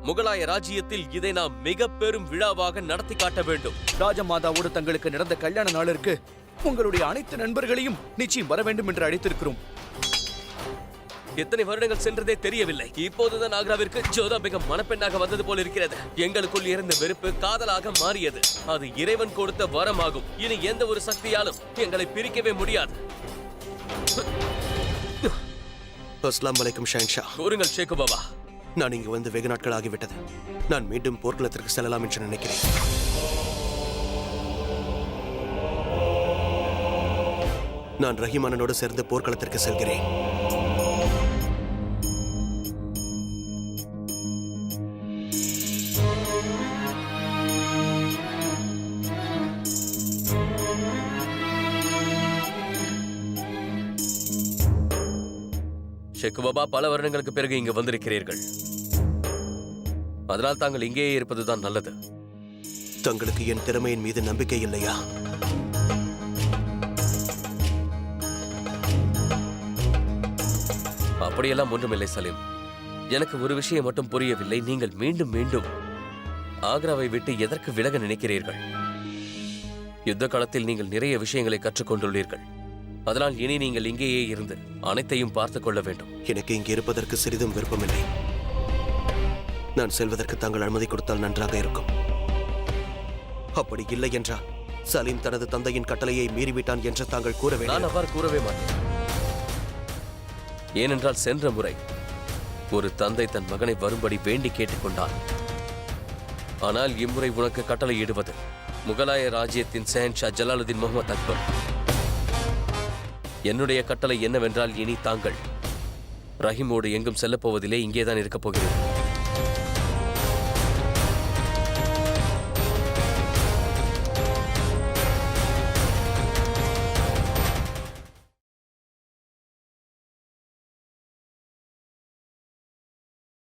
முகலாய ராஜ்யத்தில் இதை நாம் மிக பெரும் விழாவாக நடத்தி காட்ட வேண்டும். ராஜமாதாவோடு தங்களுக்கு நடந்த கல்யாண நாளிற்கு உங்களுடைய அனைத்து நண்பர்களையும் நிச்சயம் வர வேண்டும் என்று அழைத்திருக்கிறோம். எத்தனை வருடங்கள் சென்றதே தெரியவில்லை. இப்போதுதான் ஆக்ராவிற்கு ஜோதா பேகம் மணப்பெண்ணாக வந்தது போல் இருக்கிறது. எங்களுக்குள் இருந்த வெறுப்பு காதலாக மாறியது. அது இறைவன் கொடுத்த வரமாகும். இனி எந்த ஒரு சக்தியாலும் எங்களை பிரிக்கவே முடியாது. அஸ்ஸலாமு அலைக்கும் ஷஹன்ஷா. கூறுங்கள் ஷேக்கு பாபா. நான் இங்கு வந்து வெகு நாட்கள் ஆகிவிட்டது. நான் மீண்டும் போர்க்களத்திற்கு செல்லலாம் என்று நினைக்கிறேன். நான் ரஹீமானோடு சேர்ந்து போர்க்களத்திற்கு செல்கிறேன். ஷேக்கு பாபா, பல வருடங்களுக்கு பிறகு இங்கு வந்திருக்கிறீர்கள். அதனால் தாங்கள் இங்கேயே இருப்பதுதான் நல்லது. தங்களுக்கு என் திறமையின் மீது நம்பிக்கை இல்லையா? அப்படியெல்லாம் ஒன்றுமில்லை சலீம். எனக்கு ஒரு விஷயம் மட்டும் புரியவில்லை. நீங்கள் மீண்டும் மீண்டும் ஆக்ராவை விட்டு எதற்கு விலக நினைக்கிறீர்கள்? யுத்த காலத்தில் நீங்கள் நிறைய விஷயங்களை கற்றுக்கொண்டுள்ளீர்கள். அதனால் இனி நீங்கள் இங்கேயே இருந்து அனைத்தையும் பார்த்துக் கொள்ள வேண்டும். எனக்கு இங்கே இருப்பதற்கு சிறிதும் விருப்பமில்லை. நான் செல்வதற்கு தாங்கள் அனுமதி கொடுத்தால் நன்றாக இருக்கும். அப்படி இல்லை என்றால் சலீம் தனது தந்தையின் கட்டளையை மீறிவிட்டான் என்று தாங்கள் கூற வேண்டும். நான் அவ்வாறு கூறவே மாட்டேன். ஏனென்றால் சென்ற முறை ஒரு தந்தை தன் மகனை வரும்படி வேண்டி கேட்டுக்கொண்டார். ஆனால் இம்முறை உனக்கு கட்டளையிடுவது முகலாய ராஜ்யத்தின் ஷஹன்ஷா ஜலாலுதீன் முகமது அக்பர். என்னுடைய கட்டளை என்னவென்றால் இனி தாங்கள் ரஹீமோடு எங்கும் செல்லப்போவதிலே இங்கேதான் இருக்கப் போகிறேன்.